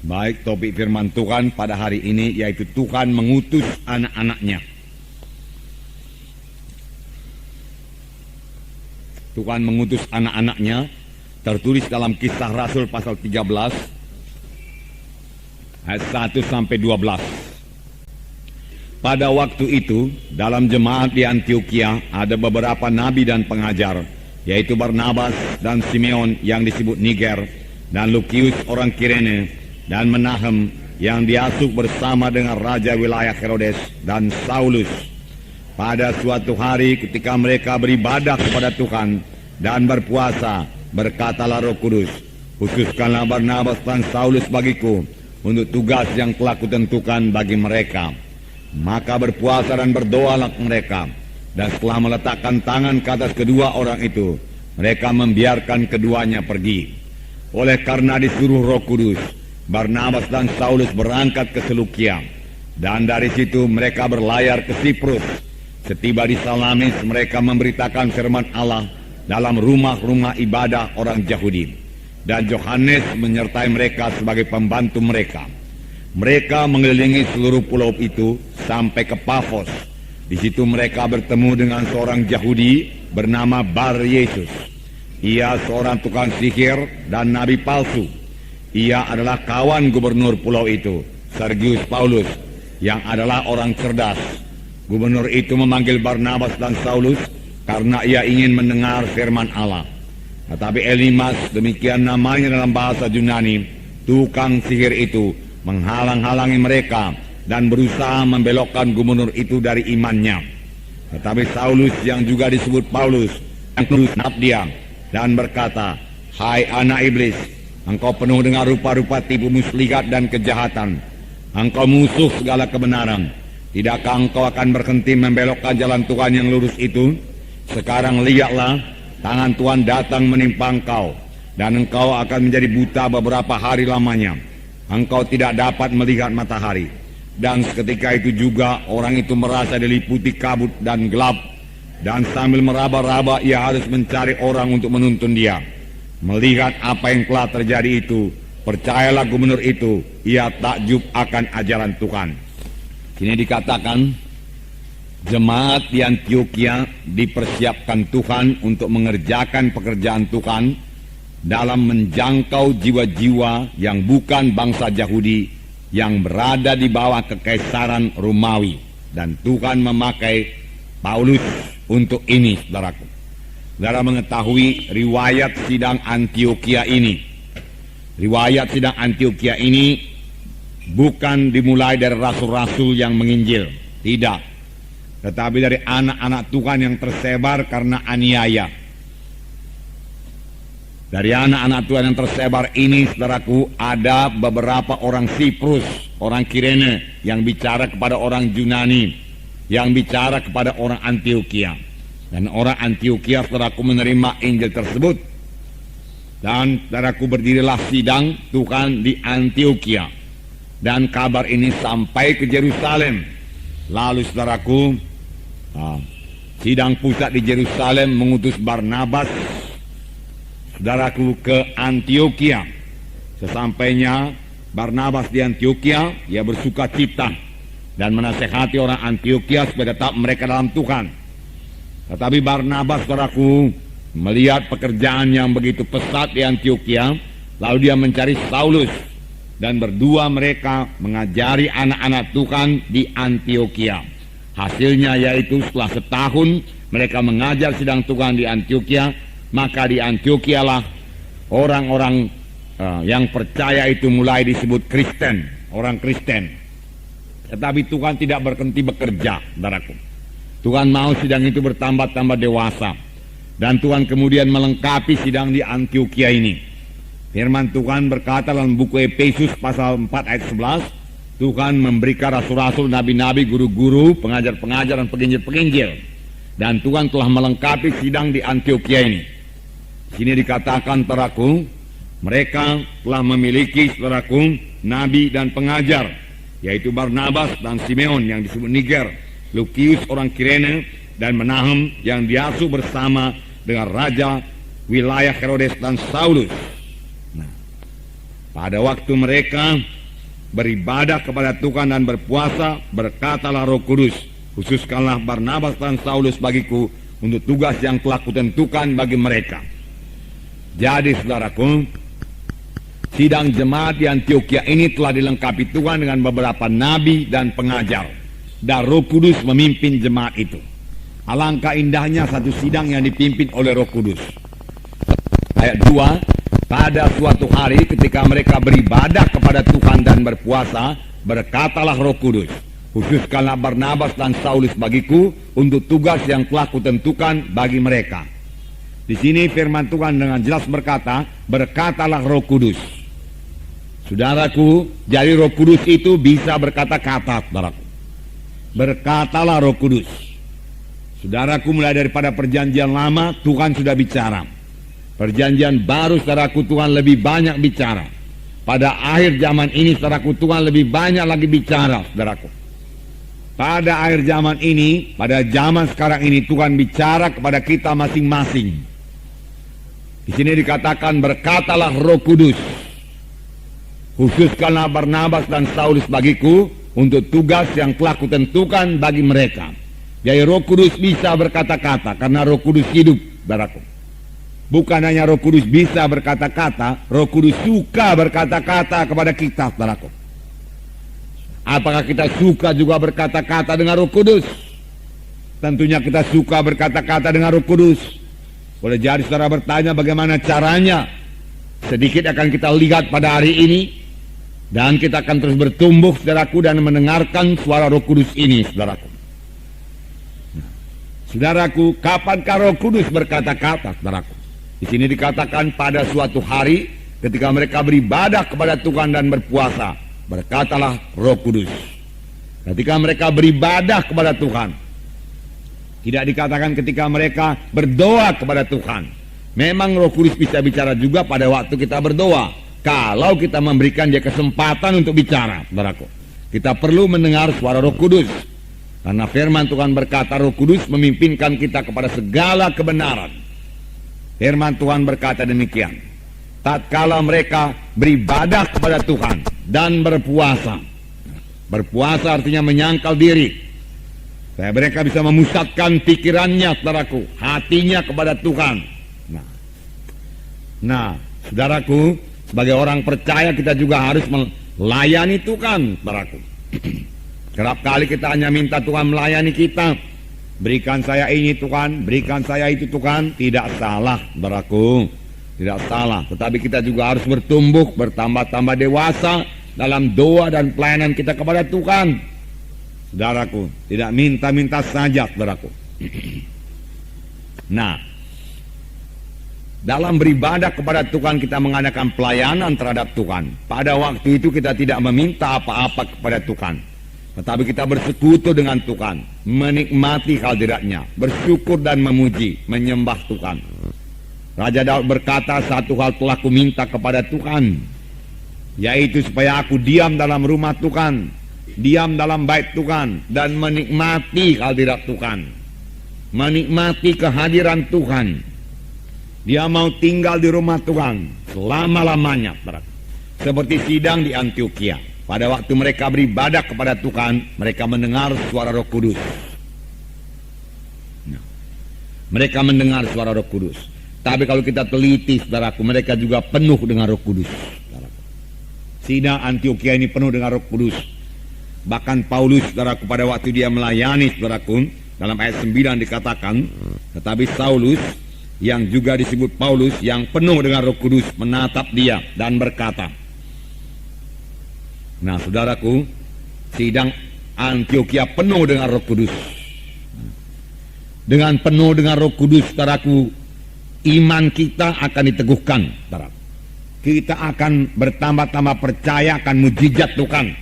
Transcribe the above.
Baik, topik firman Tuhan pada hari ini yaitu Tuhan mengutus anak-anaknya. Tuhan mengutus anak-anaknya tertulis dalam Kisah Rasul pasal 13 ayat 1 sampai 12. Pada waktu itu dalam jemaat di Antioquia ada beberapa nabi dan pengajar, yaitu Barnabas dan Simeon yang disebut Niger, dan Lukius orang Kirene, dan Menahem yang diasuh bersama dengan raja wilayah Herodes, dan Saulus. Pada suatu hari ketika mereka beribadah kepada Tuhan dan berpuasa, berkatalah Roh Kudus, "Khususkanlah Barnabas dan Saulus bagiku untuk tugas yang telah kutentukan bagi mereka." Maka berpuasa dan berdoalah mereka, dan setelah meletakkan tangan ke atas kedua orang itu, mereka membiarkan keduanya pergi. Oleh karena disuruh Roh Kudus, Barnabas dan Saulus berangkat ke Selukia, dan dari situ mereka berlayar ke Siprus. Setiba di Salamis, mereka memberitakan firman Allah dalam rumah-rumah ibadah orang Yahudi, dan Yohanes menyertai mereka sebagai pembantu mereka. Mereka mengelilingi seluruh pulau itu sampai ke Pafos. Di situ mereka bertemu dengan seorang Yahudi bernama Bar Yesus. Ia seorang tukang sihir dan nabi palsu. Ia adalah kawan gubernur pulau itu, Sergius Paulus, yang adalah orang cerdas. Gubernur itu memanggil Barnabas dan Saulus karena ia ingin mendengar firman Allah. Tetapi Elimas, demikian namanya dalam bahasa Yunani, tukang sihir itu menghalang-halangi mereka dan berusaha membelokkan gubernur itu dari imannya. Tetapi Saulus yang juga disebut Paulus yang terus dia dan berkata, "Hai anak iblis, engkau penuh dengan rupa-rupa tipu muslihat dan kejahatan. Engkau musuh segala kebenaran. Tidakkah engkau akan berhenti membelokkan jalan Tuhan yang lurus itu? Sekarang lihatlah, tangan Tuhan datang menimpa engkau, dan engkau akan menjadi buta beberapa hari lamanya. Engkau tidak dapat melihat matahari." Dan seketika itu juga orang itu merasa diliputi kabut dan gelap, dan sambil meraba-raba ia harus mencari orang untuk menuntun dia. Melihat apa yang telah terjadi itu, percayalah gubernur itu, ia takjub akan ajaran Tuhan. Ini dikatakan jemaat di Antioquia dipersiapkan Tuhan untuk mengerjakan pekerjaan Tuhan dalam menjangkau jiwa-jiwa yang bukan bangsa Yahudi yang berada di bawah kekaisaran Romawi. Dan Tuhan memakai Paulus untuk ini, saudaraku. Saudara mengetahui riwayat sidang Antioquia ini. Riwayat sidang Antioquia ini bukan dimulai dari rasul-rasul yang menginjil, tidak. Tetapi dari anak-anak Tuhan yang tersebar karena aniaya. Dari anak-anak Tuhan yang tersebar ini, saudaraku, ada beberapa orang Siprus, orang Kirene, yang bicara kepada orang Yunani, yang bicara kepada orang Antioquia. Dan orang Antioquia, saudaraku, menerima Injil tersebut. Dan saudaraku, berdirilah sidang Tuhan di Antioquia. Dan kabar ini sampai ke Yerusalem. Lalu saudaraku, sidang pusat di Yerusalem mengutus Barnabas, saudaraku, ke Antioquia. Sesampainya Barnabas di Antioquia, ia bersuka cita dan menasehati orang Antioquia supaya tetap mereka dalam Tuhan. Tetapi Barnabas, saudaraku, melihat pekerjaan yang begitu pesat di Antioquia, lalu dia mencari Saulus, dan berdua mereka mengajari anak-anak Tuhan di Antioquia. Hasilnya yaitu setelah setahun mereka mengajar sidang Tuhan di Antioquia, maka di Antioquia lah orang-orang yang percaya itu mulai disebut Kristen, orang Kristen. Tetapi Tuhan tidak berhenti bekerja, saudaraku. Tuhan mau sidang itu bertambah-tambah dewasa, dan Tuhan kemudian melengkapi sidang di Antioquia ini. Firman Tuhan berkata dalam buku Efesus pasal 4 ayat 11, Tuhan memberikan rasul-rasul, nabi-nabi, guru-guru, pengajar-pengajar, dan penginjil-penginjil. Dan Tuhan telah melengkapi sidang di Antioquia ini. Sini dikatakan, saudaraku, mereka telah memiliki, saudaraku, nabi dan pengajar, yaitu Barnabas dan Simeon yang disebut Niger, Lukius orang Kirene, dan Menahem yang diasuh bersama dengan raja wilayah Herodes dan Saulus. Pada waktu mereka beribadah kepada Tuhan dan berpuasa, berkatalah Roh Kudus, khususkanlah Barnabas dan Saulus bagiku untuk tugas yang telah kutentukan bagi mereka. Jadi saudaraku, sidang jemaat di Antioquia ini telah dilengkapi Tuhan dengan beberapa nabi dan pengajar, dan Roh Kudus memimpin jemaat itu. Alangkah indahnya satu sidang yang dipimpin oleh Roh Kudus. Ayat 2, pada suatu hari ketika mereka beribadah kepada Tuhan dan berpuasa, berkatalah Roh Kudus, khususkanlah Barnabas dan Saulus bagiku untuk tugas yang telah kutentukan bagi mereka. Di sini firman Tuhan dengan jelas berkata, berkatalah Roh Kudus. Saudaraku, jadi Roh Kudus itu bisa berkata-kata, saudaraku. Berkatalah Roh Kudus. Saudaraku, mulai daripada perjanjian lama Tuhan sudah bicara. Perjanjian baru saudaraku Tuhan lebih banyak bicara. Pada akhir zaman ini saudaraku Tuhan lebih banyak lagi bicara, saudaraku. Pada akhir zaman ini, pada zaman sekarang ini Tuhan bicara kepada kita masing-masing. Di sini dikatakan berkatalah Roh Kudus, khususkanlah Barnabas dan Saulus bagiku untuk tugas yang telah kutentukan bagi mereka. Jadi Roh Kudus bisa berkata-kata karena Roh Kudus hidup, saudaraku. Bukan hanya Roh Kudus bisa berkata-kata, Roh Kudus suka berkata-kata kepada kita, saudaraku. Apakah kita suka juga berkata-kata dengan Roh Kudus? Tentunya kita suka berkata-kata dengan Roh Kudus. Boleh jadi saudara bertanya bagaimana caranya. Sedikit akan kita lihat pada hari ini. Dan kita akan terus bertumbuh, saudaraku, dan mendengarkan suara Roh Kudus ini, saudaraku. Saudaraku, kapankah Roh Kudus berkata-kata, saudaraku? Di sini dikatakan pada suatu hari ketika mereka beribadah kepada Tuhan dan berpuasa, berkatalah Roh Kudus. Ketika mereka beribadah kepada Tuhan, tidak dikatakan ketika mereka berdoa kepada Tuhan. Memang Roh Kudus bisa bicara juga pada waktu kita berdoa, kalau kita memberikan dia kesempatan untuk bicara, saudaraku. Kita perlu mendengar suara Roh Kudus, karena firman Tuhan berkata Roh Kudus memimpinkan kita kepada segala kebenaran. Firman Tuhan berkata demikian, tatkala mereka beribadah kepada Tuhan dan berpuasa. Berpuasa artinya menyangkal diri. Mereka bisa memusatkan pikirannya, saudaraku, hatinya kepada Tuhan. Nah, saudaraku, sebagai orang percaya kita juga harus melayani Tuhan, saudaraku. Kerap kali kita hanya minta Tuhan melayani kita. Berikan saya ini Tuhan, berikan saya itu Tuhan. Tidak salah, saudaraku, tidak salah. Tetapi kita juga harus bertumbuh, bertambah-tambah dewasa dalam doa dan pelayanan kita kepada Tuhan. Saudaraku, tidak minta-minta saja, saudaraku. Nah, dalam beribadah kepada Tuhan kita mengadakan pelayanan terhadap Tuhan. Pada waktu itu kita tidak meminta apa-apa kepada Tuhan, tetapi kita bersekutu dengan Tuhan, menikmati hadiratnya, bersyukur dan memuji, menyembah Tuhan. Raja Daud berkata, satu hal telah kuminta kepada Tuhan, yaitu supaya aku diam dalam rumah Tuhan, diam dalam bait Tuhan, dan menikmati hadirat Tuhan, menikmati kehadiran Tuhan. Dia mau tinggal di rumah Tuhan selama-lamanya, seperti sidang di Antioquia. Pada waktu mereka beribadah kepada Tuhan, mereka mendengar suara Roh Kudus. Mereka mendengar suara Roh Kudus. Tapi kalau kita teliti, saudaraku, mereka juga penuh dengan Roh Kudus. Sidang Antioquia ini penuh dengan Roh Kudus. Bahkan Paulus, saudaraku, pada waktu dia melayani, saudaraku, dalam ayat 9 dikatakan, tetapi Saulus, yang juga disebut Paulus, yang penuh dengan Roh Kudus, menatap dia dan berkata. Nah, saudaraku, sidang Antioquia penuh dengan Roh Kudus. Dengan penuh dengan Roh Kudus, saudaraku, iman kita akan diteguhkan, saudaraku. Kita akan bertambah-tambah percaya akan mujizat Tuhan.